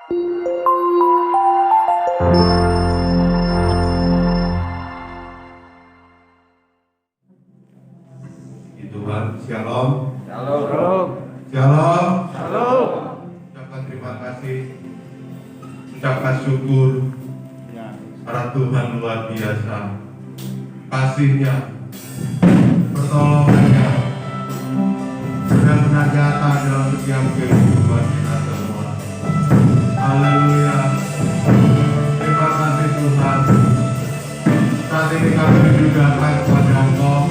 Tuhan, shalom. Shalom. Shalom. Shalom. Ucapkan terima kasih, ucapkan syukur para Tuhan luar biasa, kasih-Nya, pertolongan-Nya, benar-benar nyata dalam setiap kehidupan kita semua. Haleluya. Terima kasih Tuhan. Saat ini kami didudahkan kepada Engkau.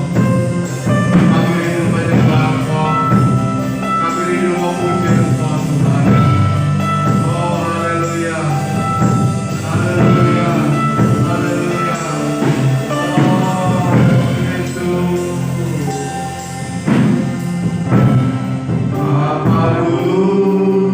Kami rindu menyembah Engkau. Kami rindu memuji Engkau Tuhan. Oh haleluya. Haleluya. Haleluya. Oh Yesus. Apa dulu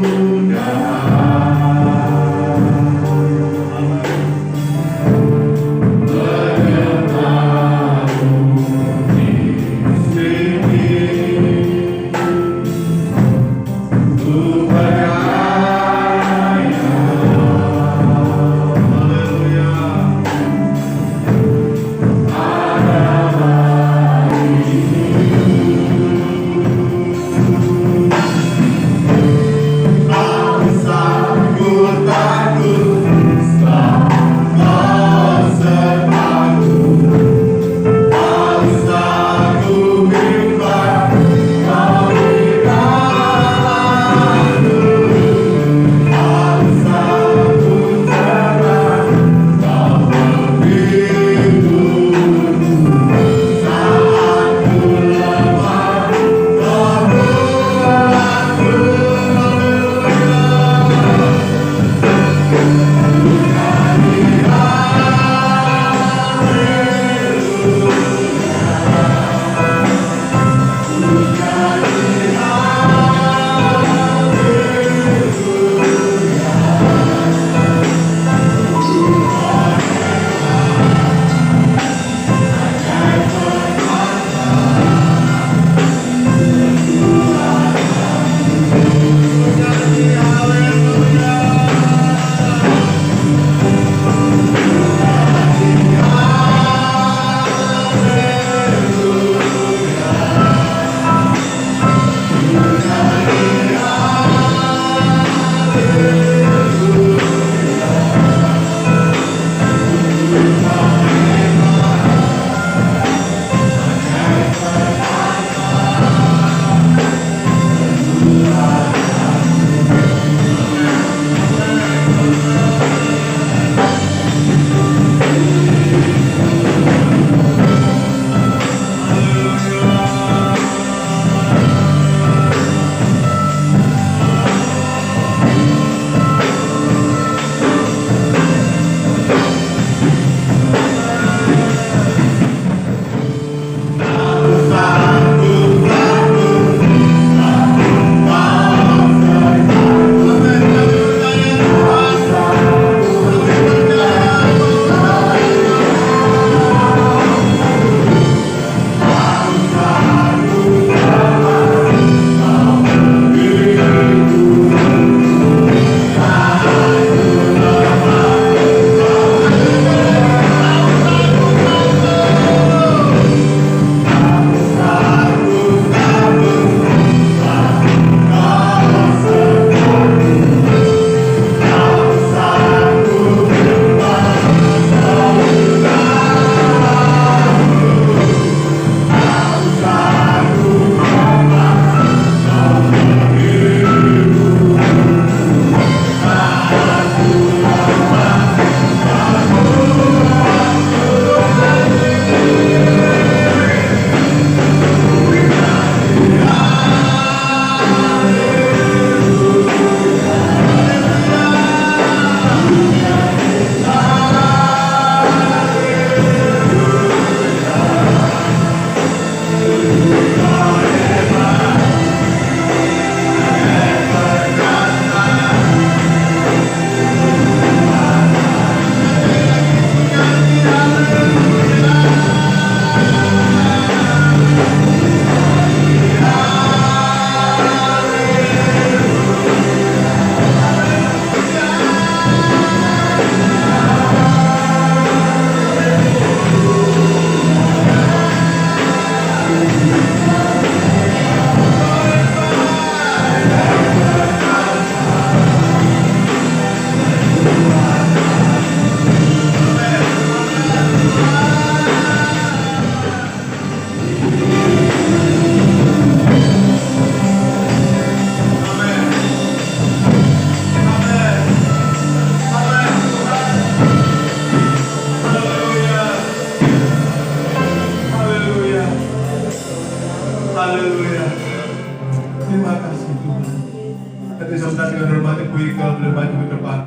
mati kuika boleh maju ke depan.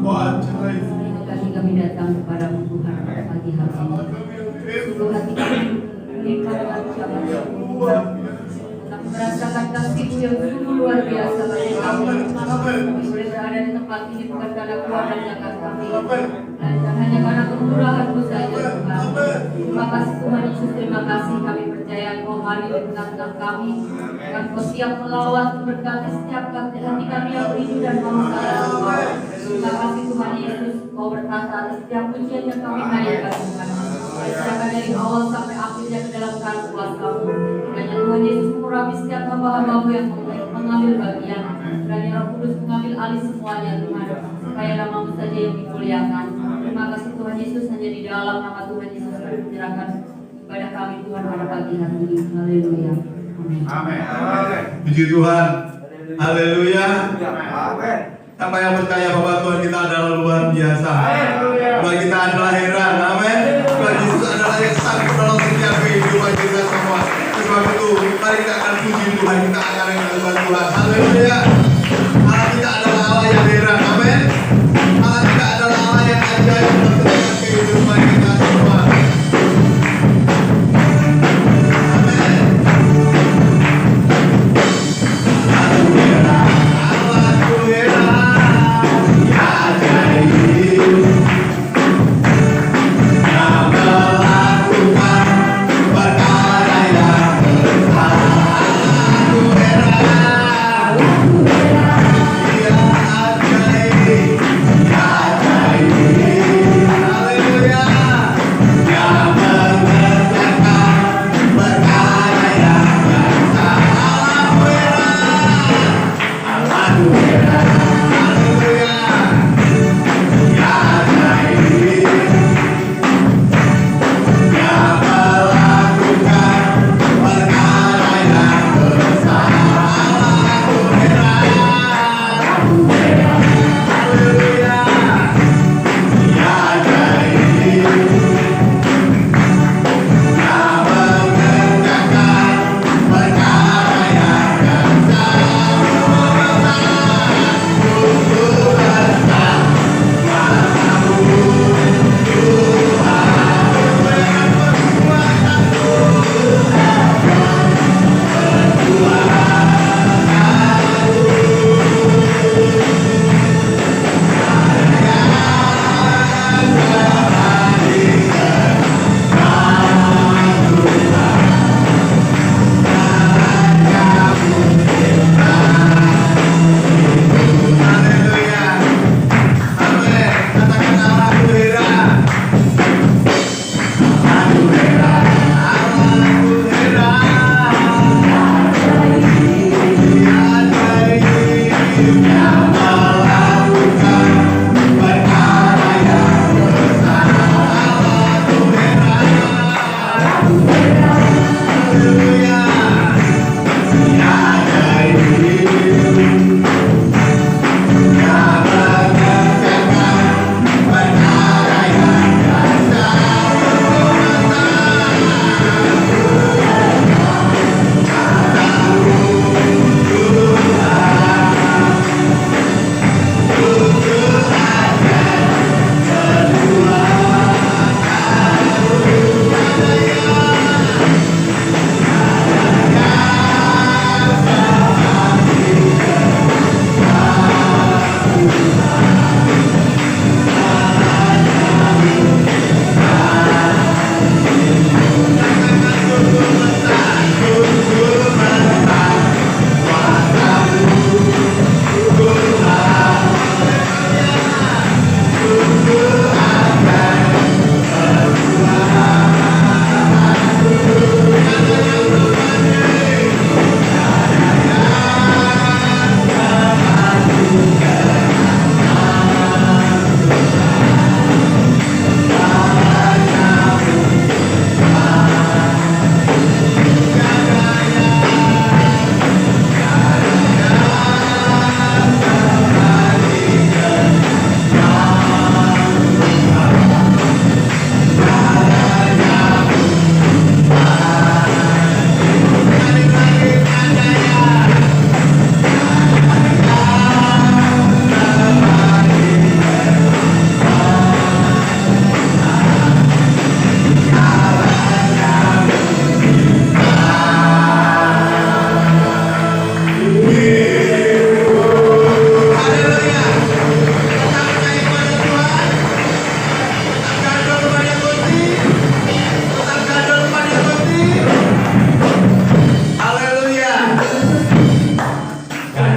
Kau ajaib. Terima kasih kami datang kepadamu Tuhan pada pagi hari ini. Sungguh hati kami mengharapkan ucapan yang Luar biasa. untuk merasakan kasih-Mu yang sungguh luar biasa bagi kami. Kami boleh berada di tempat ini bukan karena kuat dan jakat kami, dan hanya karena kemurahan-Mu saja Tuhan. Terima kasih Tuhan Yesus, terima kasih kami percaya Engkau hadir di tengah-tengah kami, dan Kau siap melawat berkati setiap hati kami yang rindu dan mau salah. Terima kasih Tuhan Yesus, Kau berkata atas setiap pujian yang kami naikkan Tuhan. Serahkan dari awal sampai akhirnya ke dalam tangan kuasa-Mu. Kiranya Tuhan Yesus mengurapi setiap hamba-hamba-Mu yang mengambil bagian. Kiranya Roh Kudus mengambil alih semuanya Tuhan, supaya nama-Mu saja yang dimuliakan. Terima kasih Tuhan Yesus, hanya di dalam nama Tuhan Yesus kami menyerahkan ibadah kami Tuhan pada pagi hari ini. Haleluya. Amin. Amin. Puji Tuhan. Haleluya. Amin. Siapa yang percaya bahwa Tuhan kita adalah luar biasa? Haleluya. Tuhan kita adalah heran. Amin. Tuhan Yesus adalah yang sanggup dalam setiap kehidupan kita semua. Sebab itu, mari kita akan puji Tuhan, kita akan menyembah Tuhan. Haleluya. Allah kita adalah Allah yang heran. Amin. Allah kita adalah Allah yang ajaib dalam setiap kehidupan kita semua. Amin. Allahku heran, ya ajaib. Yang melakukan perkara yang besar. Allahku heran.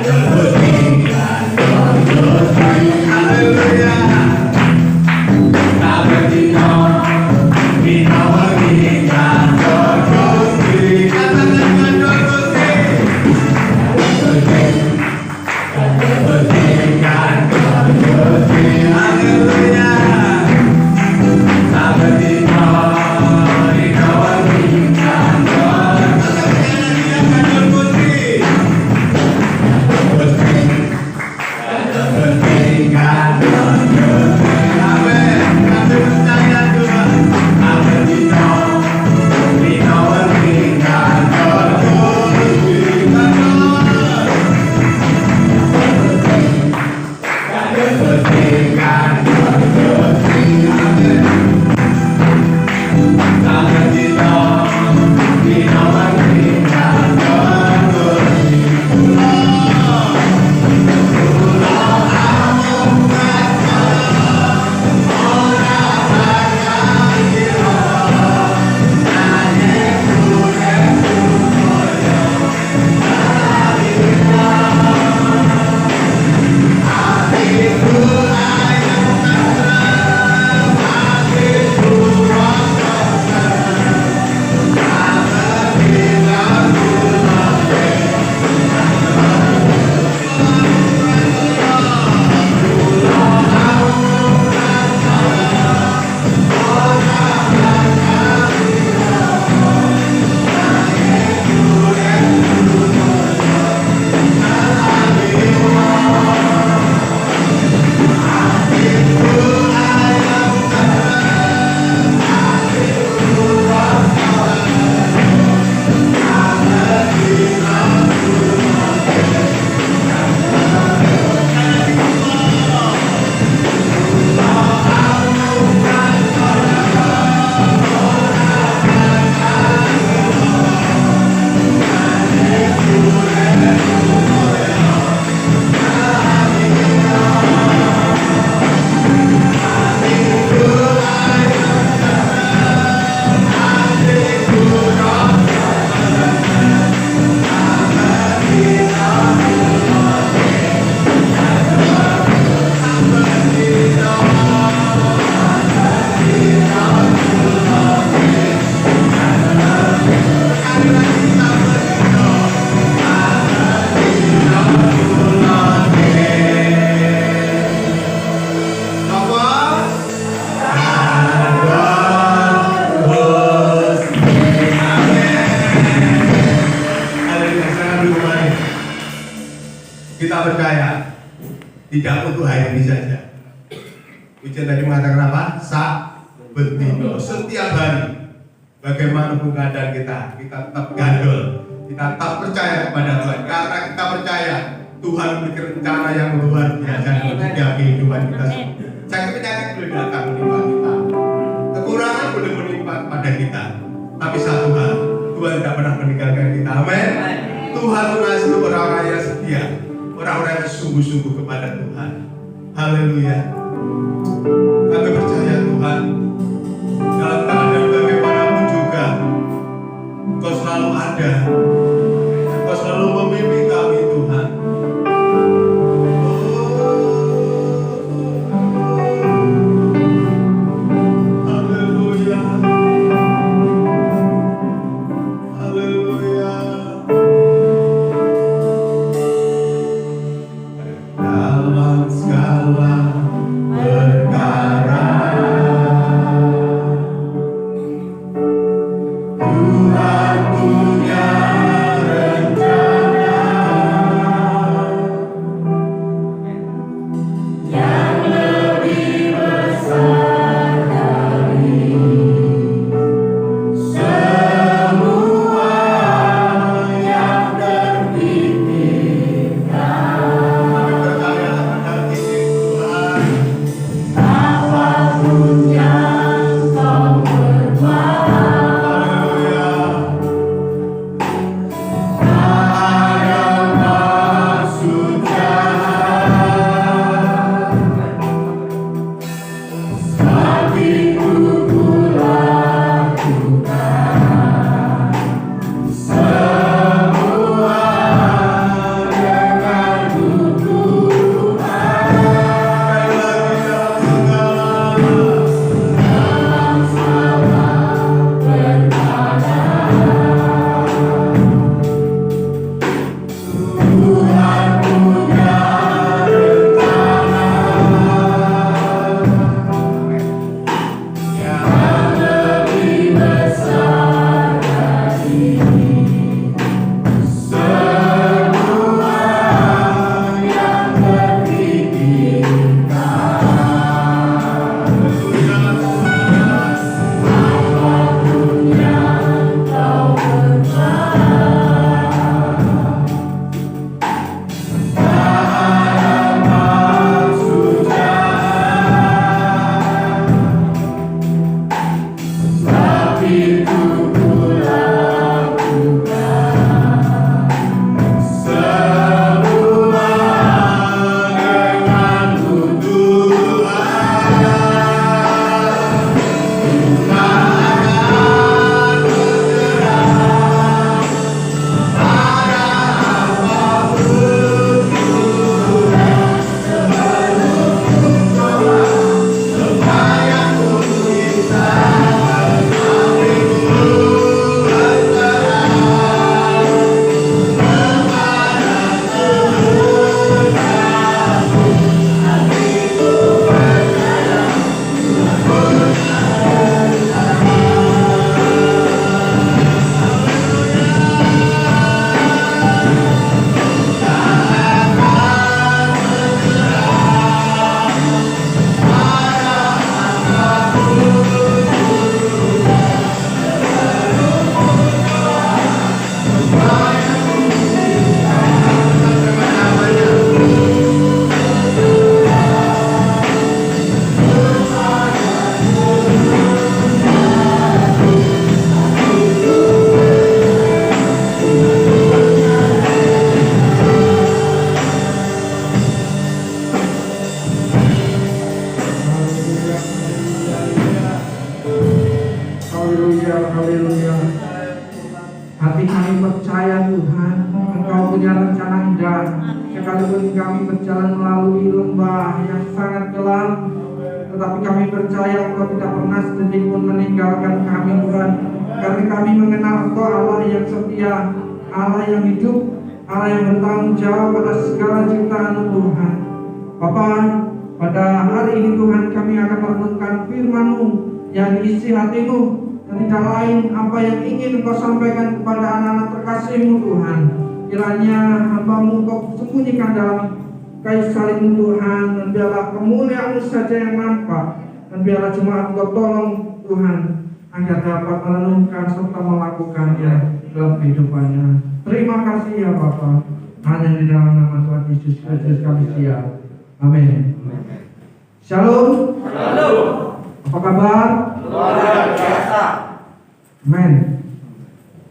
Haleluya. Kita percaya tidak untuk hari ini saja. Ujian tadi mengatakan apa? Betina setiap hari. Bagaimanapun keadaan kita tetap gandul, kita tetap percaya kepada Tuhan. Karena kita percaya Tuhan memiliki rencana yang luar biasa dalam setiap kehidupan kita semua. Sakit penyakit boleh datang menimpa kita, kekurangan boleh menimpa pada kita, tapi satu hal, Tuhan tidak pernah meninggalkan kita. Amin. Tuhan mengasihi orang-orang yang setia, orang-orang yang sungguh-sungguh kepada Tuhan. Haleluya. Kami percaya Tuhan, dalam keadaan bagaimanapun juga Engkau selalu ada, Engkau selalu memimpin kami Tuhan. Haleluya. Haleluya. Dalam segala perkara Tuhan punya Haleluya. Hati kami percaya Tuhan, Engkau punya rencana indah. Sekalipun kami berjalan melalui lembah yang sangat gelap, tetapi kami percaya Engkau tidak pernah sedikit pun meninggalkan kami Tuhan. Karena kami mengenal Engkau Allah yang setia, Allah yang hidup, Allah yang bertanggung jawab atas segala ciptaan Tuhan. Bapa, pada hari ini Tuhan kami akan merenungkan firman-Mu yang diisi hati-Mu, dan tidak lain apa yang ingin Engkau sampaikan kepada anak-anak terkasih-Mu Tuhan. Kiranya hamba-Mu Engkau sembunyikan dalam kayu salib-Mu Tuhan, dan biarlah kemuliaan-Mu saja yang nampak, dan biarlah jemaat Engkau tolong Tuhan agar dapat merenungkan serta melakukannya dalam kehidupannya. Terima kasih ya Bapa, hanya di dalam nama Tuhan Yesus Kristus kami siap. Amin. Shalom. Shalom. Apa kabar? Luar biasa. Amin.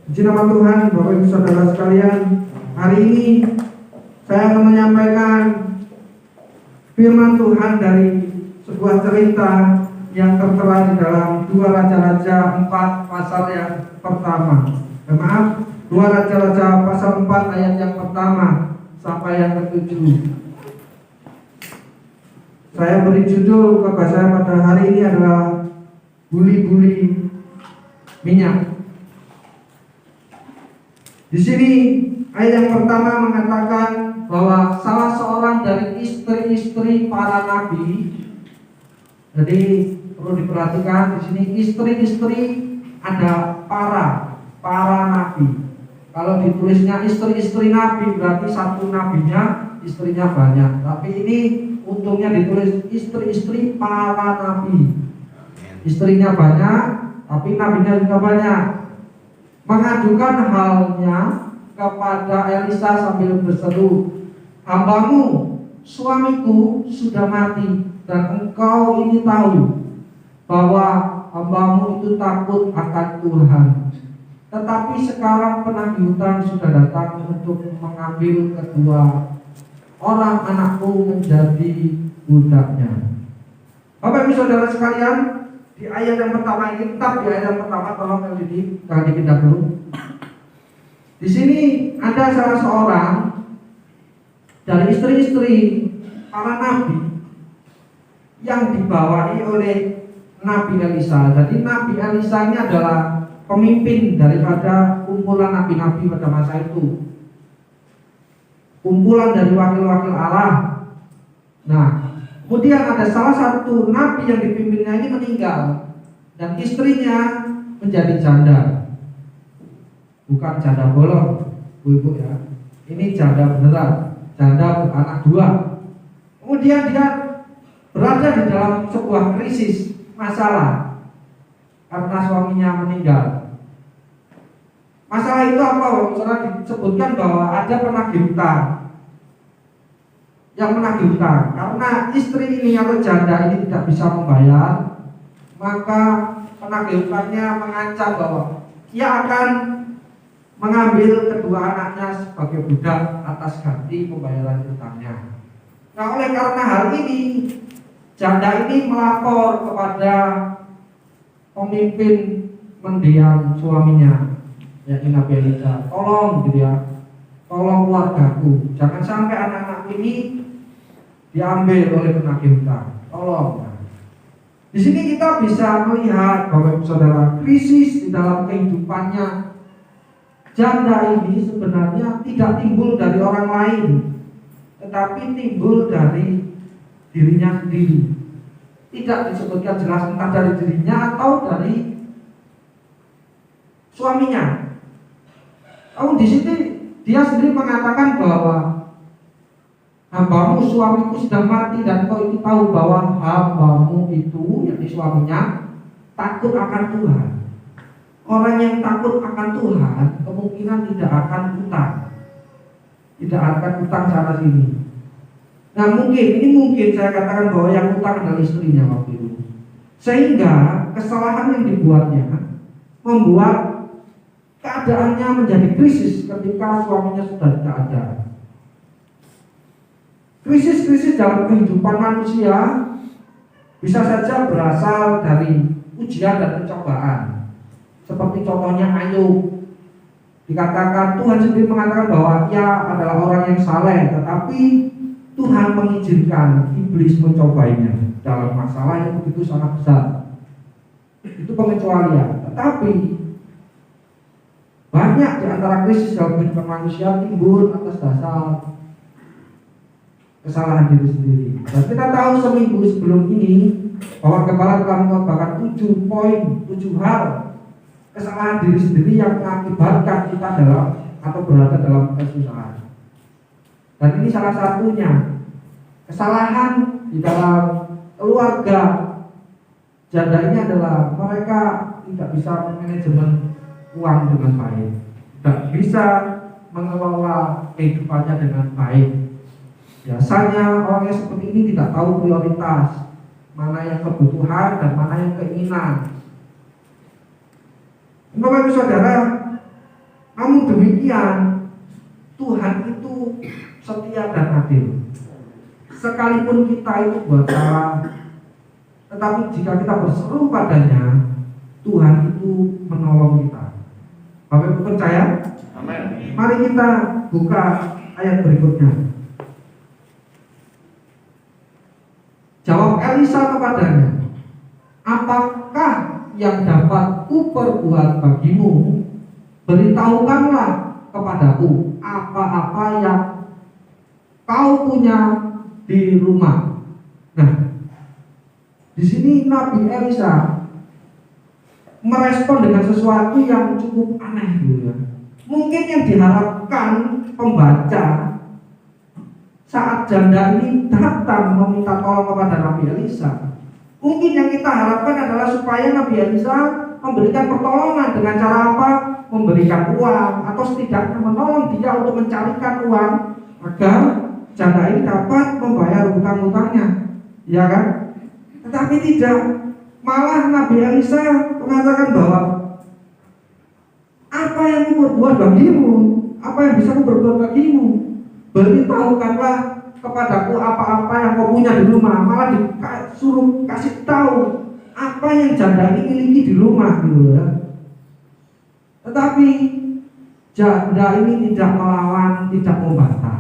Puji nama Tuhan, Bapak Ibu Saudara sekalian. Hari ini saya akan menyampaikan firman Tuhan dari sebuah cerita yang tertera di dalam 2 Raja-Raja 4 pasal yang pertama. Maaf, 2 Raja-Raja pasal 4 ayat yang pertama sampai yang ke-7. Saya beri judul kepada saya pada hari ini adalah buli-buli minyak. Di sini ayat yang pertama mengatakan bahwa salah seorang dari istri-istri para nabi. Jadi perlu diperhatikan di sini istri-istri ada para nabi. Kalau ditulisnya istri-istri nabi berarti satu nabinya istrinya banyak. Tapi ini untungnya ditulis istri-istri para nabi. Istrinya banyak, tapi nabinya juga banyak. Mengadukan halnya kepada Elisa sambil berseru, "Hambamu, suamiku sudah mati, dan engkau ini tahu bahwa hambamu itu takut akan Tuhan. Tetapi sekarang penagih hutang sudah datang untuk mengambil kedua orang anakku menjadi budaknya." Bapak Ibu Saudara sekalian, di ayat yang pertama ini, tetap di ayat yang pertama, tolong LDD, jangan dipindah dulu. Di sini ada salah seorang dari istri-istri para nabi yang dibawahi oleh Nabi Elisa. Jadi Nabi Elisa ini adalah pemimpin daripada kumpulan nabi-nabi pada masa itu. Kumpulan dari wakil-wakil Allah. Nah, kemudian ada salah satu nabi yang dipimpinnya ini meninggal, dan istrinya menjadi janda. Bukan janda bolong, Bu-ibu ya. Ini janda beneran, janda beranak 2. Kemudian dia berada di dalam sebuah krisis, masalah, karena suaminya meninggal. Masalah itu apa? Saudara, disebutkan bahwa ada penagih hutang yang menagih hutang. Karena istri ini atau janda ini tidak bisa membayar, maka penagih hutangnya mengancam bahwa ia akan mengambil kedua anaknya sebagai budak atas ganti pembayaran hutangnya. Nah, oleh karena hal ini, janda ini melapor kepada pemimpin mendiang suaminya, yaitu Nabi Elisa, "Tolong gitu ya, tolong keluargaku, jangan sampai anak-anak ini diambil oleh penagih hutang, tolong." Di sini kita bisa melihat Bapak Ibu Saudara, krisis di dalam kehidupannya janda ini sebenarnya tidak timbul dari orang lain, tetapi timbul dari dirinya sendiri. Tidak disebutkan jelas entah dari dirinya atau dari suaminya. Di sini dia sendiri mengatakan bahwa hambamu suamiku sudah mati, dan kau itu tahu bahwa hambamu itu, yakni suaminya, takut akan Tuhan. Orang yang takut akan Tuhan kemungkinan tidak akan utang, tidak akan utang sana sini. Nah, mungkin saya katakan bahwa yang utang adalah istrinya waktu itu, sehingga kesalahan yang dibuatnya membuat keadaannya menjadi krisis ketika suaminya sudah tidak ada. Krisis-krisis dalam kehidupan manusia bisa saja berasal dari ujian dan pencobaan. Seperti contohnya Ayub. Dikatakan Tuhan sendiri mengatakan bahwa ia adalah orang yang saleh, tetapi Tuhan mengizinkan iblis mencobainya dalam masalah yang begitu sangat besar. Itu pengecualian. Tetapi banyak di antara krisis dalam kehidupan manusia timbul atas dasar kesalahan diri sendiri. Dan kita tahu seminggu sebelum ini bahwa Gembala telah mengembangkan 7 hal kesalahan diri sendiri yang mengakibatkan kita atau berada dalam kesusahan. Dan ini salah satunya kesalahan di dalam keluarga janda ini adalah mereka tidak bisa manajemen uang dengan baik, tidak bisa mengelola kehidupannya dengan baik. Biasanya orang yang seperti ini tidak tahu prioritas, mana yang kebutuhan dan mana yang keinginan. Bapak Ibu Saudara, namun demikian Tuhan itu setia dan adil. Sekalipun kita itu buat salah, tetapi jika kita berseru padanya, Tuhan itu menolong kita. Bapak Ibu percaya? Amin. Mari kita buka ayat berikutnya. Jawab Elisa kepadanya, apakah yang dapat kuperbuat bagimu? Beritahukanlah kepadaku apa-apa yang kau punya di rumah. Nah, di sini Nabi Elisa merespon dengan sesuatu yang cukup aneh gitu ya. Mungkin yang diharapkan pembaca saat janda ini datang meminta tolong kepada Nabi Elisa, mungkin yang kita harapkan adalah supaya Nabi Elisa memberikan pertolongan dengan cara apa? Memberikan uang atau setidaknya menolong dia untuk mencarikan uang agar janda ini dapat membayar hutang-hutangnya, ya kan? Tetapi tidak, malah Nabi Elisa mengatakan bahwa apa yang kuperbuat bagimu, apa yang bisa kuperbuat bagimu, beritahukanlah kepadaku apa-apa yang kau punya di rumah. Malah disuruh kasih tahu apa yang janda ini miliki di rumah gitu ya. Tetapi janda ini tidak melawan, tidak membantah.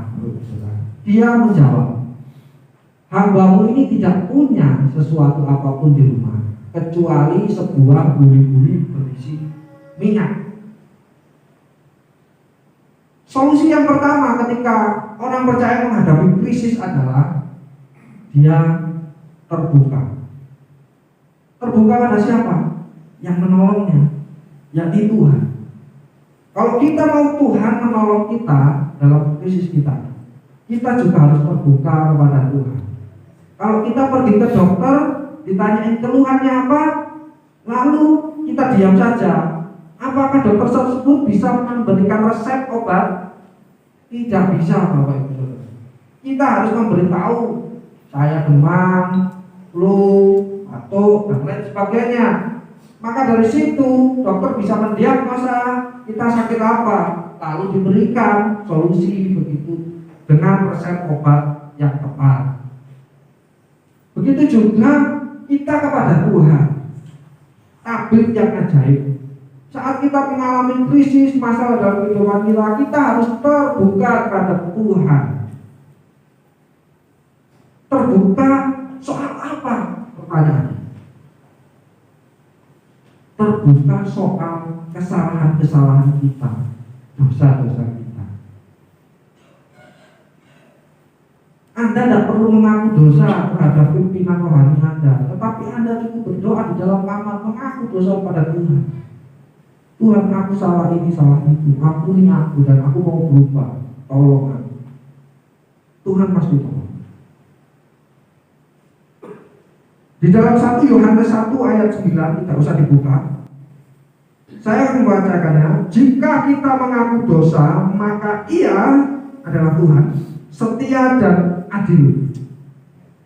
Dia menjawab, hambamu ini tidak punya sesuatu apapun di rumah kecuali sebuah buli-buli berisi minyak. Solusi yang pertama ketika orang percaya menghadapi krisis adalah dia terbuka. Terbuka pada siapa? Yang menolongnya, yakni Tuhan. Kalau kita mau Tuhan menolong kita dalam krisis kita, kita juga harus terbuka kepada Tuhan. Kalau kita pergi ke dokter, ditanyain keluhannya apa, lalu kita diam saja, apakah dokter tersebut bisa memberikan resep obat? Tidak bisa, Bapak Ibu Saudara. Kita harus memberitahu, saya demam, flu, batuk, dan lain sebagainya. Maka dari situ dokter bisa mendiagnosa kita sakit apa, lalu diberikan solusi begitu dengan resep obat yang tepat. Begitu juga kita kepada Tuhan, tabib yang ajaib. Saat kita mengalami krisis masalah dalam kehidupan kita, kita harus terbuka kepada Tuhan. Terbuka soal apa? Pertanyaannya. Terbuka soal kesalahan-kesalahan kita, dosa-dosa kita. Anda tidak perlu mengaku dosa terhadap pimpinan rohani Anda, tetapi Anda cukup berdoa di dalam kamar mengaku dosa pada Tuhan. Tuhan, aku salah ini, salah itu, ampuni aku dan aku mau berubah, tolong aku. Tuhan pasti tolong. Di dalam 1 Yohanes 1 ayat 9, tidak usah dibuka, saya akan membacakannya. Jika kita mengaku dosa, maka Ia adalah Tuhan, setia dan adil,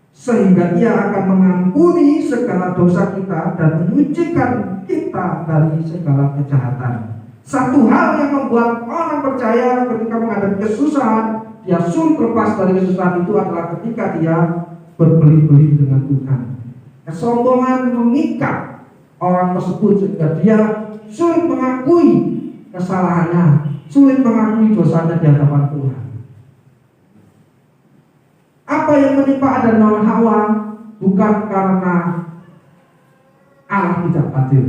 sehingga Ia akan mengampuni segala dosa kita dan menyucikan kita dari segala kejahatan. Satu hal yang membuat orang percaya ketika menghadapi kesusahan, dia sulit lepas dari kesusahan itu adalah ketika dia berbeli-beli dengan Tuhan. Kesombongan mengikat orang tersebut sehingga dia sulit mengakui kesalahannya, sulit mengakui dosanya di hadapan Tuhan. Apa yang menimpa Adam dan Hawa bukan karena Allah tidak adil,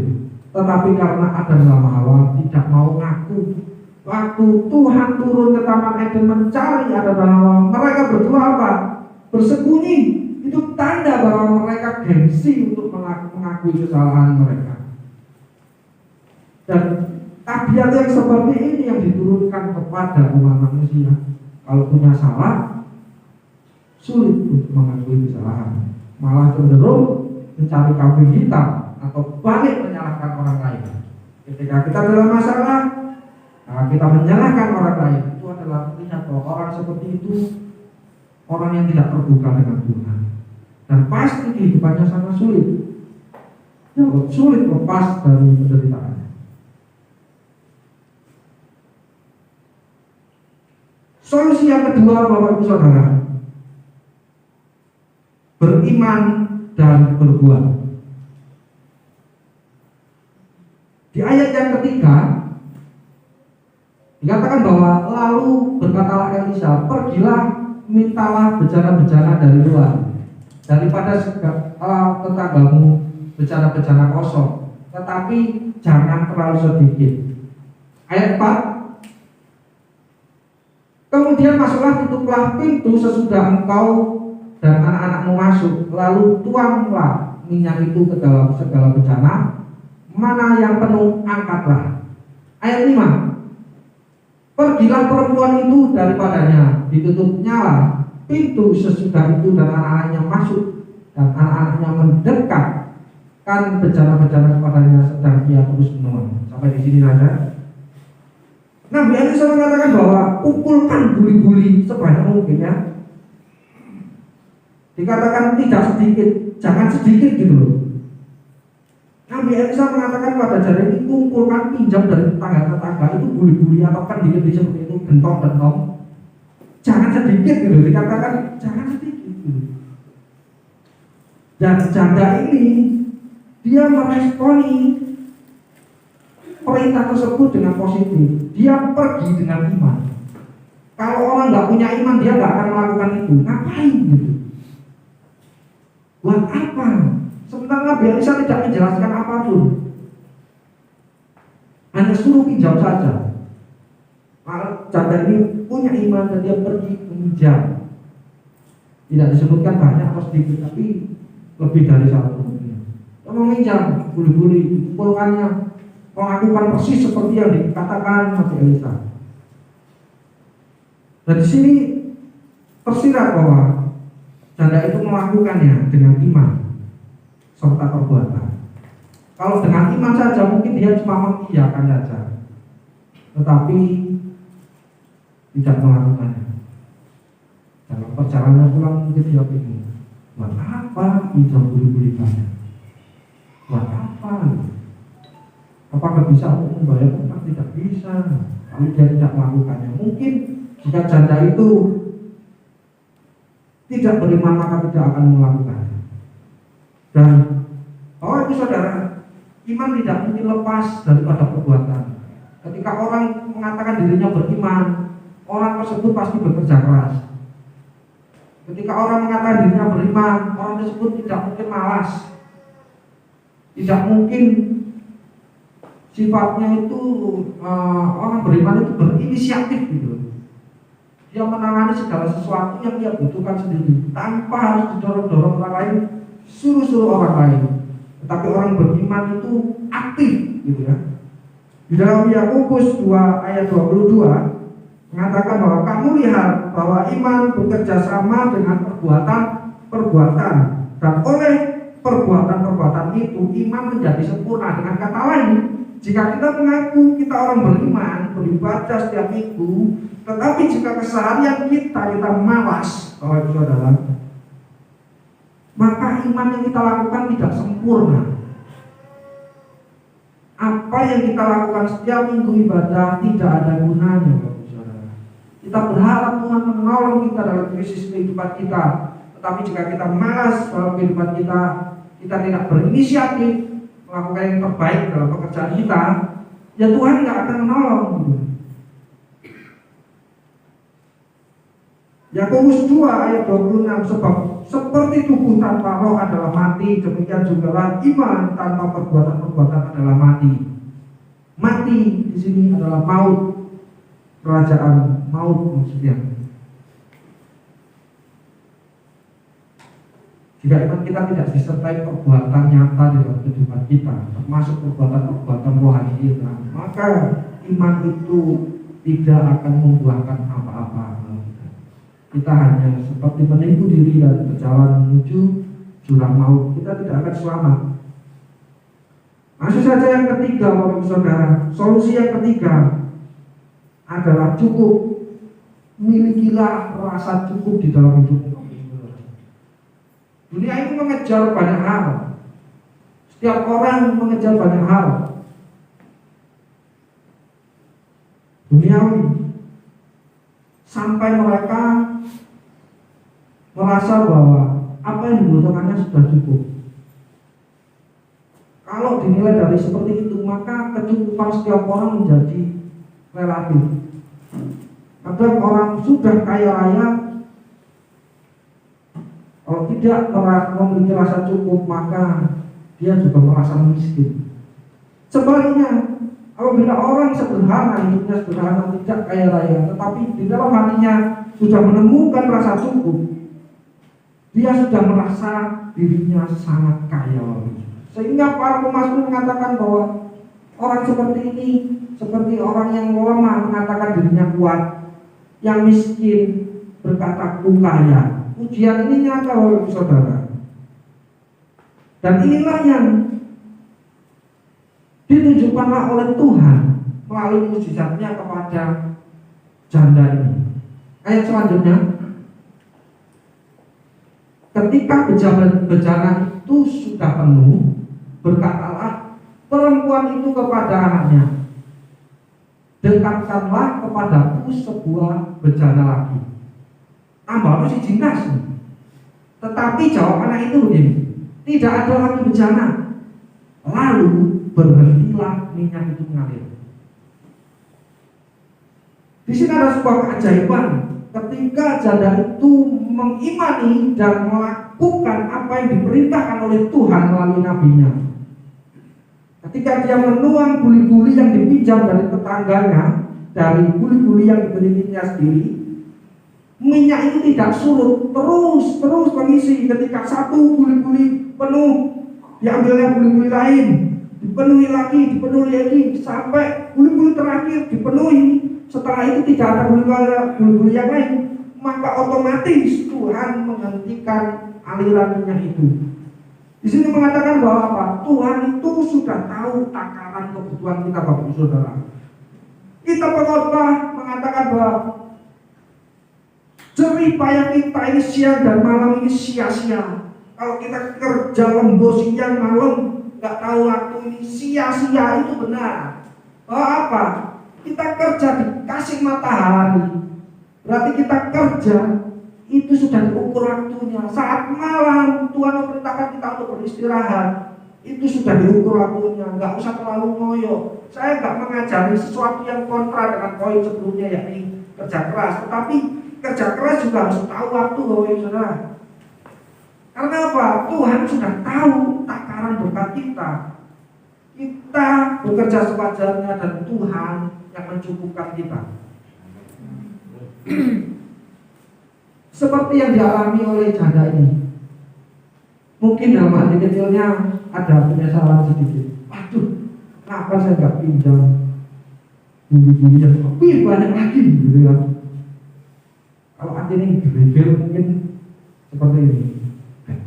tetapi karena Adam dan Hawa tidak mau ngaku. Waktu Tuhan turun ke Taman Eden mencari Adam dan Hawa, mereka berdua apa? Bersembunyi. Itu tanda bahwa mereka gengsi untuk mengakui kesalahan mereka. Dan tabiat yang seperti ini yang diturunkan kepada umat manusia. Kalau punya salah, sulit untuk mengakui kesalahan, malah cenderung mencari kambing hitam atau balik menyalahkan orang lain. Ketika kita dalam masalah, kita menyalahkan orang lain, itu adalah melihat bahwa orang seperti itu orang yang tidak terbuka dengan Tuhan. Dan pasti kehidupannya sangat sulit, sulit lepas dari penderitaannya. Solusi yang kedua, Bapak Ibu Saudara, beriman dan berbuat. Di ayat yang ketiga dikatakan bahwa lalu berkatalah Elisa, pergilah mintalah bejana-bejana dari luar, daripada tetanggamu bejana-bejana kosong, tetapi jangan terlalu sedikit. Ayat 4, kemudian masuklah, tutuplah pintu sesudah engkau dan anak-anakmu masuk, lalu tuanglah minyak itu ke dalam segala bejana, mana yang penuh angkatlah. Ayat 5, pergilah perempuan itu daripadanya, ditutupnya lah pintu sesudah itu dan anak-anaknya masuk, dan anak-anaknya mendekatkan bejana-bejana kepadanya sedang ia terus menuang. Sampai di sini saja. Nabi Elisa mengatakan bahwa pukulkan buli-buli sebanyak mungkin ya. Dikatakan tidak sedikit, jangan sedikit gitu loh. Nabi Elisa mengatakan pada jari ini kumpulkan, pinjam dari tetangga-tetangga itu buli-buli atau kan dikit seperti itu, gentong-gentong. Jangan sedikit gitu, dikatakan jangan sedikit gitu. Dan janda ini dia meresponi perintah tersebut dengan positif. Dia pergi dengan iman. Kalau orang nggak punya iman, dia nggak akan melakukan itu. Ngapain gitu? Buat apa? Sementara Nabi Elisa tidak menjelaskan apapun, hanya suruh pinjam saja. Janda ini punya iman dan dia pergi meminjam. Tidak disebutkan banyak atau sedikit, tapi lebih dari satu. Dia meminjam buli-buli, kumpulkannya, melakukan persis seperti yang dikatakan Nabi Elisa. Dan di sini tersirat bahwa janda itu melakukannya dengan iman serta perbuatan. Kalau dengan iman saja mungkin dia cuma mengiyakan saja, tetapi tidak melakukannya. Dalam perjalanan pulang mungkin dia bingung, buat apa pinjam buli-buli banyak? Buat apa? Apakah bisa untuk membayar utang? Tidak bisa. Kalau dia tidak melakukannya, mungkin jika janda itu tidak beriman maka tidak akan melakukannya. Dan Bapak Ibu Saudara, iman tidak mungkin lepas daripada perbuatan. Ketika orang mengatakan dirinya beriman, orang tersebut pasti bekerja keras. Ketika orang mengatakan dirinya beriman, orang tersebut tidak mungkin malas. Tidak mungkin sifatnya itu orang beriman itu berinisiatif gitu. Dia menangani segala sesuatu yang dia butuhkan sendiri tanpa harus didorong-dorong orang lain, suruh-suruh orang lain. Tetapi orang beriman itu aktif gitu ya. Di dalam Yakobus 2 ayat 22 mengatakan bahwa kamu lihat bahwa iman bekerja sama dengan perbuatan dan oleh perbuatan itu iman menjadi sempurna. Dengan kata lain, jika kita mengaku kita orang beriman, beribadah setiap minggu, tetapi jika keseharian kita malas, Bapak Ibu Saudara, maka iman yang kita lakukan tidak sempurna. Apa yang kita lakukan setiap minggu ibadah tidak ada gunanya, Bapak Ibu Saudara. Kita berharap Tuhan menolong kita dalam krisis kehidupan kita, tetapi jika kita malas dalam kehidupan kita, kita tidak berinisiatif melakukan yang terbaik dalam pekerjaan kita, ya Tuhan nggak akan menolong. Gitu. Yakobus 2 ayat 26, sebab seperti tubuh tanpa roh adalah mati, demikian juga iman tanpa perbuatan-perbuatan adalah mati. Mati di sini adalah maut, kerajaan maut maksudnya. Jika iman kita tidak disertai perbuatan nyata di dalam kehidupan kita, termasuk perbuatan-perbuatan rohani kita, maka iman itu tidak akan membuahkan apa-apa. Kita hanya seperti menipu diri dan berjalan menuju jurang maut. Kita tidak akan selamat. Masuk saja yang ketiga, Bapak Saudara. Solusi yang ketiga adalah cukup. Milikilah rasa cukup di dalam hidup. Dunia ini mengejar banyak hal. Setiap orang mengejar banyak hal. Duniawi. Sampai mereka merasa bahwa apa yang dibutuhkannya sudah cukup. Kalau dinilai dari seperti itu, maka kecukupan setiap orang menjadi relatif. Kadang orang sudah kaya raya, kalau tidak memiliki rasa cukup, maka dia juga merasa miskin. Sebaliknya, apabila orang sederhana, hidupnya sederhana, tidak kaya raya, tetapi di dalam hatinya sudah menemukan rasa cukup, dia sudah merasa dirinya sangat kaya. Sehingga para pemazmur mengatakan bahwa orang seperti ini seperti orang yang lemah mengatakan dirinya kuat, yang miskin berkata ku kaya. Ujian ini nyata oleh saudara. Dan inilah yang ditunjukkanlah oleh Tuhan melalui mujizatnya kepada janda ini. Ayat selanjutnya, ketika bejana itu sudah penuh, berkatalah perempuan itu kepada anaknya, dekatkanlah kepadaku sebuah bejana lagi. Tambah si jinas. Tetapi jawab anak itu begini, tidak ada lagi bejana. Lalu berhentilah minyak itu mengalir. Di sini ada sebuah keajaiban. Ketika janda itu mengimani dan melakukan apa yang diperintahkan oleh Tuhan melalui nabinya. Ketika dia menuang buli-buli yang dipinjam dari tetangganya, dari buli-buli yang dimilikinya sendiri, minyak itu tidak surut, terus mengisi. Ketika satu buli-buli penuh, diambilnya buli-buli lain, dipenuhi lagi, sampai buli-buli terakhir dipenuhi. Setelah itu tidak ada buli-buli yang lain, maka otomatis Tuhan menghentikan aliran minyak itu. Di sini mengatakan bahwa apa? Tuhan itu sudah tahu takaran kebutuhan kita, Bapak Saudara. Kita pengkhotbah mengatakan bahwa jerih payah kita ini siang dan malam ini sia-sia. Kalau kita kerja lembur siang malam, nggak tahu waktu ini sia-sia, itu benar. Bahwa apa? Kita kerja dikasih matahari, berarti kita kerja itu sudah diukur waktunya. Saat malam Tuhan memerintahkan kita untuk beristirahat, itu sudah diukur waktunya. Nggak usah terlalu ngoyo. Saya nggak mengajari sesuatu yang kontra dengan poin sebelumnya, yakni kerja keras. Tetapi kerja keras juga harus tahu waktu, Bapak Saudara. Karena apa? Tuhan sudah tahu takaran berkat kita. Kita bekerja sewajarnya dan Tuhan yang mencukupkan kita. Seperti yang dialami oleh janda ini. Mungkin dalam hati kecilnya ada penyesalan sedikit. Aduh, kenapa saya nggak pinjam buli-buli yang lebih banyak lagi, gitu ya. Kalau hati ini berbeda mungkin seperti ini.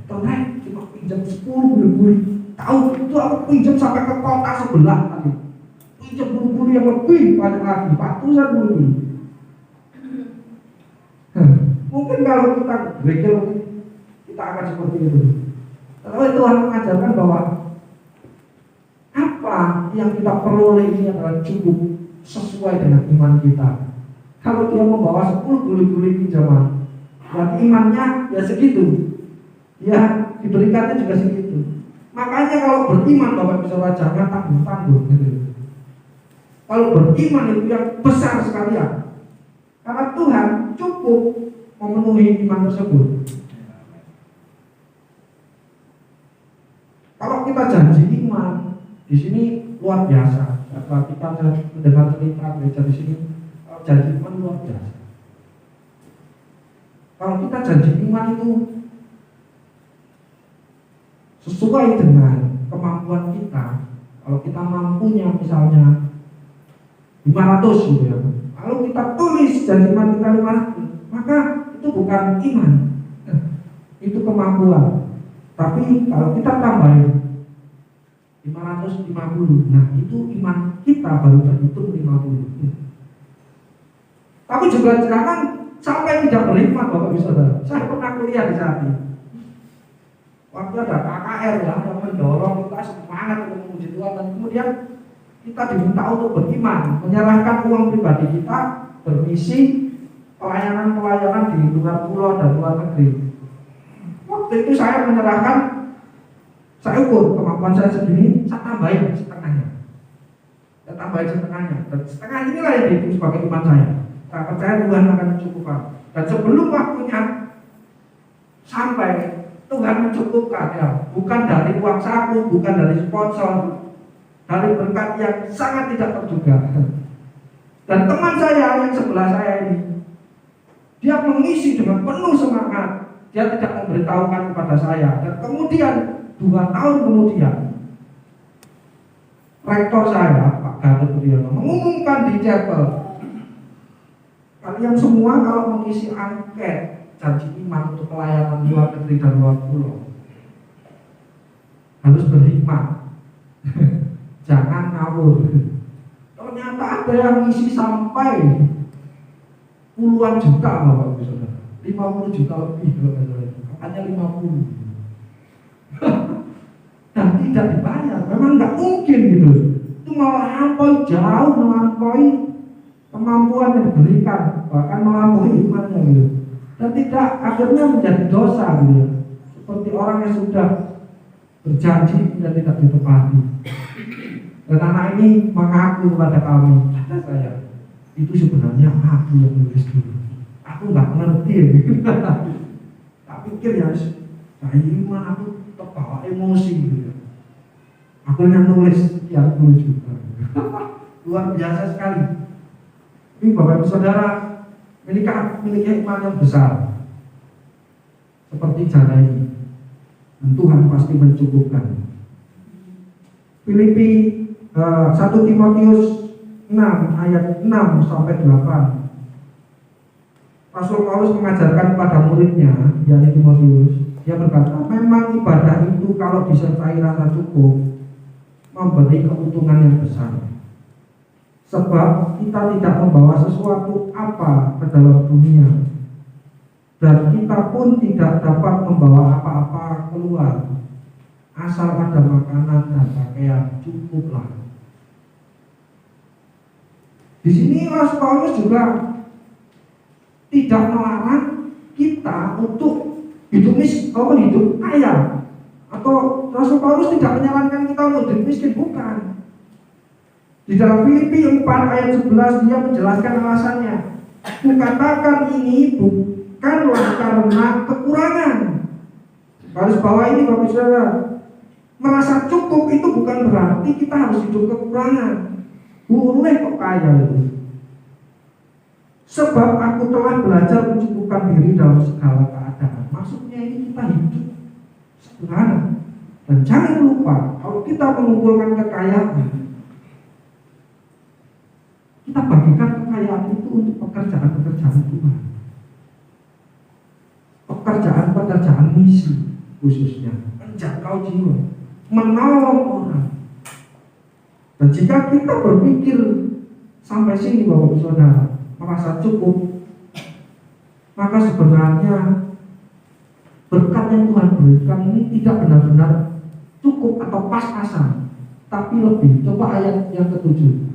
Ternyata cuma pinjam 10 buli-buli. Tahu itu aku pinjam sampai ke kota sebelah tadi. Pinjam buli-buli yang lebih banyak lagi, ratusan buli-buli. Mungkin kalau kita bekel, kita akan seperti itu. Tetapi Tuhan mengajarkan bahwa apa yang kita peroleh ini adalah cukup sesuai dengan iman kita. Kalau dia membawa 10 buli-buli pinjaman, berarti imannya ya segitu. Ya diberikannya juga segitu. Makanya kalau beriman Bapak Ibu Saudara jangan tanggung-tanggung gitu. Kalau beriman itu yang besar sekalian. Karena Tuhan cukup memenuhi iman tersebut. Kalau kita janji iman, di sini luar biasa. Kalau kita mendengar cerita gereja di sini, janji iman luar biasa. Kalau kita janji iman itu sesuai dengan kemampuan kita. Kalau kita mampunya misalnya 500 gitu ya, lalu kita tulis janji iman kita 500, maka itu bukan iman, itu kemampuan. Tapi kalau kita tambahin 550, nah itu iman kita baru terhitung 50. Tapi juga jangan sampai tidak beriman Bapak Ibu Saudara. Saya pernah kuliah di saat ini. Waktu ada KKR ya, yang mendorong kita semangat untuk memuji Tuhan, dan kemudian kita diminta untuk beriman, menyerahkan uang pribadi kita bermisi pelayanan-pelayanan di luar pulau dan luar negeri. Waktu itu saya menyerahkan, saya ukur kemampuan saya sendiri, saya tambahin setengahnya. Dan setengah inilah yang dihitung sebagai iman saya. Saya percaya Tuhan akan mencukupkan. Dan sebelum waktunya sampai, Tuhan mencukupkan ya, bukan dari uang saku, bukan dari sponsor, dari berkat yang sangat tidak terduga. Dan teman saya yang sebelah saya ini, dia mengisi dengan penuh semangat. Dia tidak memberitahukan kepada saya. Dan kemudian 2 tahun kemudian, rektor saya Pak Gatot Budiono mengumumkan di chapel, kalian semua kalau mengisi angket janji iman untuk pelayanan luar negeri dan luar pulau harus berhikmat. Jangan ngawur. Ternyata ada yang ngisi sampai puluhan juta Bapak Ibu Saudara, 50 juta lebih hanya 50. Dan tidak dibayar, memang nggak mungkin gitu. Itu melampaui, jauh melampaui kemampuan yang diberikan, bahkan melampaui imannya gitu. Dan tidak akhirnya menjadi dosa gitu ya. Seperti orang yang sudah berjanji dan tidak ditepati. Dan anak ini mengaku kepada kami, kata saya, itu sebenarnya aku yang nulis dulu. Aku nggak ngerti gitu. Tak pikir ya, saya iman aku terbawa emosi gitu. Akhirnya nulis sekian puluh juta. Luar biasa sekali. Ini Bapak Ibu Saudara, memiliki iman yang besar seperti jana ini, dan Tuhan pasti mencukupkan. Filipi 1 Timotius 6 ayat 6 sampai 8. Rasul Paulus mengajarkan kepada muridnya, yakni Timotius, dia berkata, memang ibadah itu kalau disertai rasa cukup memberi keuntungan yang besar. Sebab kita tidak membawa sesuatu apa ke dalam dunia, dan kita pun tidak dapat membawa apa-apa keluar. Asal ada makanan dan pakaian, cukuplah. Di sini Rasul Paulus juga tidak melarang kita untuk hidup hidup kaya, atau Rasul Paulus tidak menyarankan kita untuk hidup miskin, bukan. Di dalam Filipi 4 ayat 11 dia menjelaskan alasannya. Kukatakan ini bukanlah karena kekurangan. Garis bawah ini Bapak Saudara, merasa cukup itu bukan berarti kita harus hidup kekurangan. Boleh kok kaya itu. Sebab aku telah belajar mencukupkan diri dalam segala keadaan. Maksudnya ini kita hidup sederhana. Dan jangan lupa, kalau kita mengumpulkan kekayaan, kita bagikan kekayaan itu untuk pekerjaan-pekerjaan Tuhan, pekerjaan-pekerjaan misi, khususnya menjangkau jiwa, menolong orang. Dan jika kita berpikir sampai sini Bapak Ibu Saudara, merasa cukup, maka sebenarnya berkat yang Tuhan berikan ini tidak benar-benar cukup atau pas-pasan, tapi lebih. Coba ayat yang ke-7.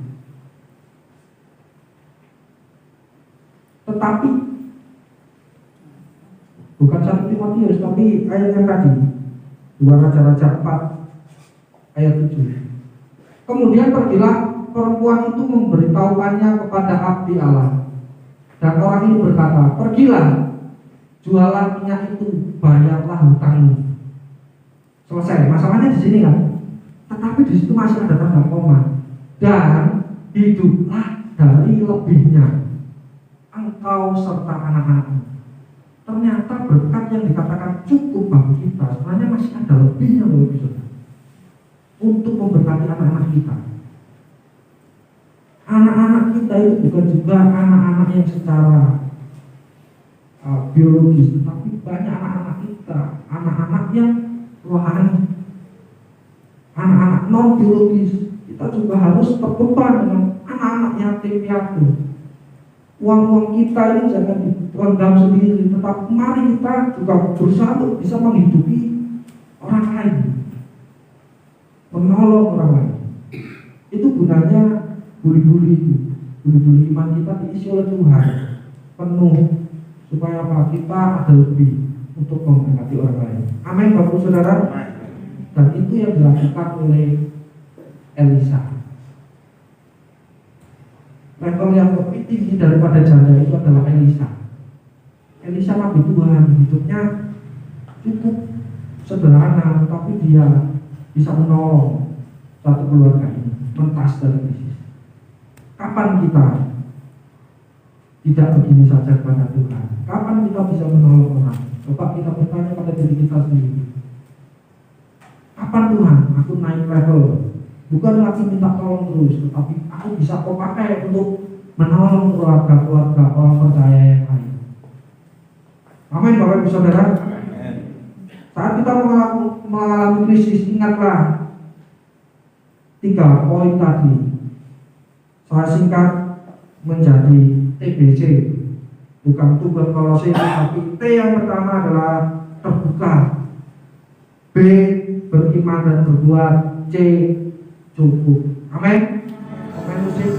Tetapi bukan 1 Timotius, tapi ayat yang tadi 2 Raja-Raja 4 ayat 7. Kemudian pergilah perempuan itu memberitahukannya kepada abdi Allah. Dan orang ini berkata, pergilah, jualan minyak itu, bayarlah hutangmu. Selesai. Masalahnya di sini kan. Tetapi di situ masih ada tanda koma. Dan hiduplah dari lebihnya engkau serta anak-anakmu. Ternyata berkat yang dikatakan cukup bagi kita sebenarnya masih ada lebihnya loh, saudara, untuk memberkati anak-anak kita. Anak-anak kita itu bukan juga anak-anak yang secara biologis, tapi banyak anak-anak kita, anak-anak yang rohani, anak-anak non biologis. Kita juga harus terbeban dengan anak-anak yatim piatu. Uang-uang kita ini jangan dipendam sendiri, tetapi mari kita juga berusaha untuk bisa menghidupi orang lain, menolong orang lain. Itu gunanya buli-buli itu. Buli-buli iman kita diisi oleh Tuhan penuh, supaya apa? Kita ada lebih untuk memberkati orang lain. Amin, Bapak Saudara. Dan itu yang dilakukan oleh Elisa. Level yang lebih tinggi daripada janda itu adalah Elisa. Elisa nabi Tuhan, hidupnya cukup sederhana, tapi dia bisa menolong satu keluarga ini mentas dari krisis. Kapan kita tidak begini saja kepada Tuhan? Kapan kita bisa menolong orang? Coba kita bertanya pada diri kita sendiri. Kapan Tuhan aku naik level? Bukan lagi minta tolong terus, tetapi aku bisa kau pakai untuk menolong keluarga-keluarga orang percaya yang lain. Amin, Bapak Ibu Saudara. Saat kita mengalami krisis, ingatlah 3 poin tadi. Saya singkat menjadi TBC, bukan tuberkulosis, tapi T yang pertama adalah terbuka, B beriman dan berbuat, C cukup. Amin. Amin. Musik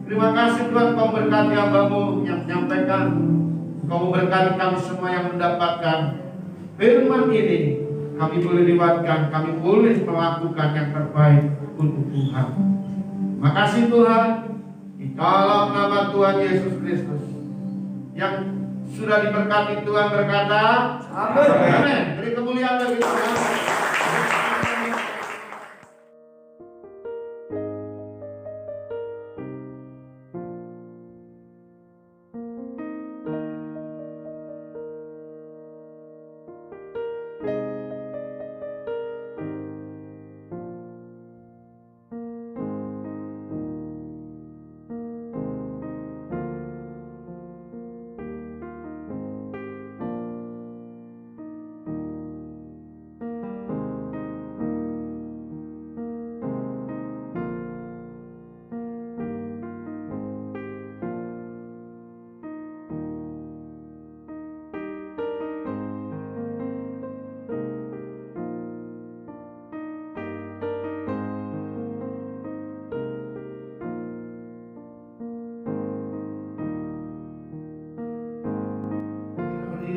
Terima kasih Tuhan, Kau berkati hamba-Mu yang menyampaikan. Kau berkati kami semua yang mendapatkan firman ini. Kami boleh lewatkan, kami boleh melakukan yang terbaik untuk Tuhan. Terima kasih Tuhan, di dalam nama Tuhan Yesus Kristus yang sudah diberkati Tuhan berkata, amin. Amin. Beri kemuliaan bagi Tuhan.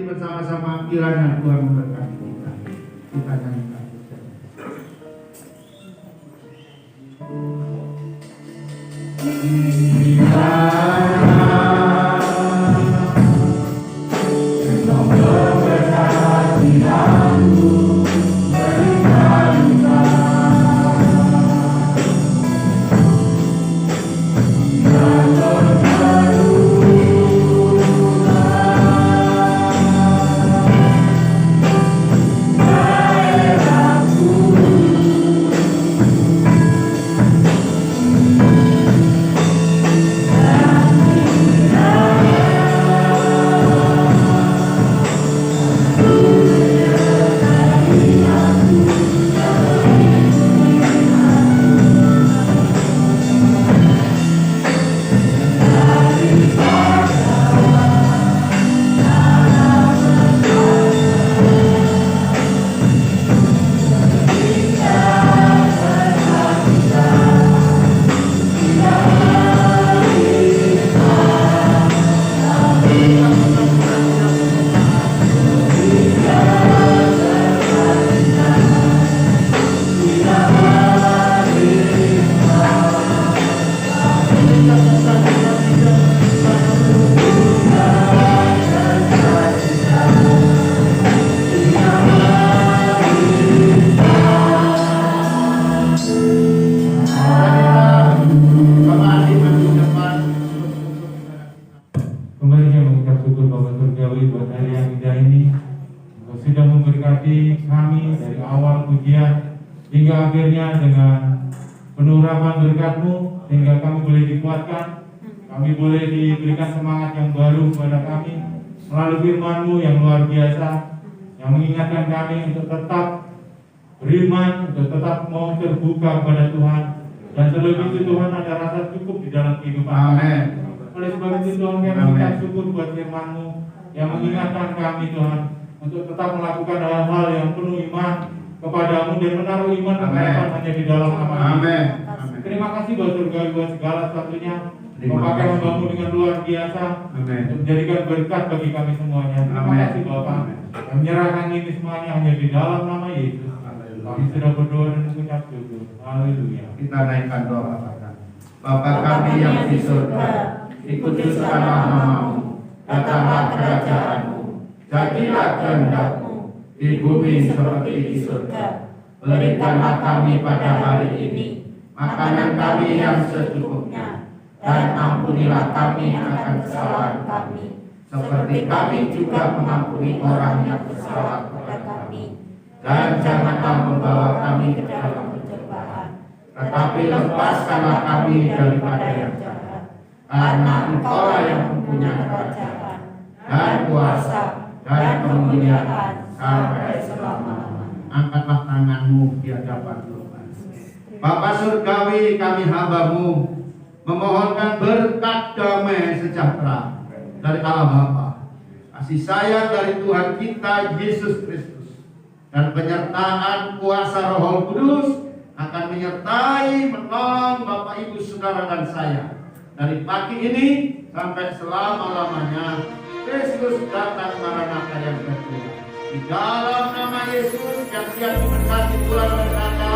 Bersama-sama kiranya Tuhan memberkati kita. Kita nyanyikan. Hingga akhirnya dengan penurapan berkat-Mu sehingga kami boleh dikuatkan, kami boleh diberikan semangat yang baru kepada kami melalui firman-Mu yang luar biasa yang mengingatkan kami untuk tetap beriman, untuk tetap mau terbuka kepada Tuhan, dan terlebih itu Tuhan ada rasa cukup di dalam kehidupan kami. Oleh sebab itu Tuhan kami mengucap syukur buat firman-Mu yang mengingatkan kami Tuhan untuk tetap melakukan hal-hal yang penuh iman kepadamu dan menaruh iman dan hanya di dalam nama Yesus. Terima kasih buat surga buat segala satunya. Memakai hamba-Mu dengan luar biasa untuk menjadikan berkat bagi kami semuanya. Terima kasih Bapak. Kami menyerahkan ini semuanya hanya di dalam nama Yesus. Kami sudah berdoa dan mengucap syukur. Haleluya. Kita naikkan doa Bapa kami yang di surga, dikuduskanlah nama-Mu, datanglah kerajaan-Mu, jadilah kehendak-Mu di bumi seperti di surga. Berikanlah kami pada hari ini makanan kami yang secukupnya, dan ampunilah kami akan kesalahan kami, seperti kami juga mengampuni orang yang bersalah kepada kami. Dan janganlah membawa kami ke dalam pencobaan, tetapi lepaskanlah kami daripada yang jahat. Karena Engkau yang mempunyai kerajaan dan kuasa dan kemuliaan sampai selama-lamanya. Angkatlah tangan-Mu di hadapan Tuhan. Bapa surgawi, kami hamba-Mu memohonkan berkat damai sejahtera dari Allah Bapa, kasih sayang dari Tuhan kita Yesus Kristus, dan penyertaan kuasa Roh Kudus akan menyertai, menolong Bapak Ibu Saudara dan saya dari pagi ini sampai selama-lamanya. Kristus datang Maranatha yang kedua. Di dalam nama Yesus yang siap diberkati Tuhan berkata,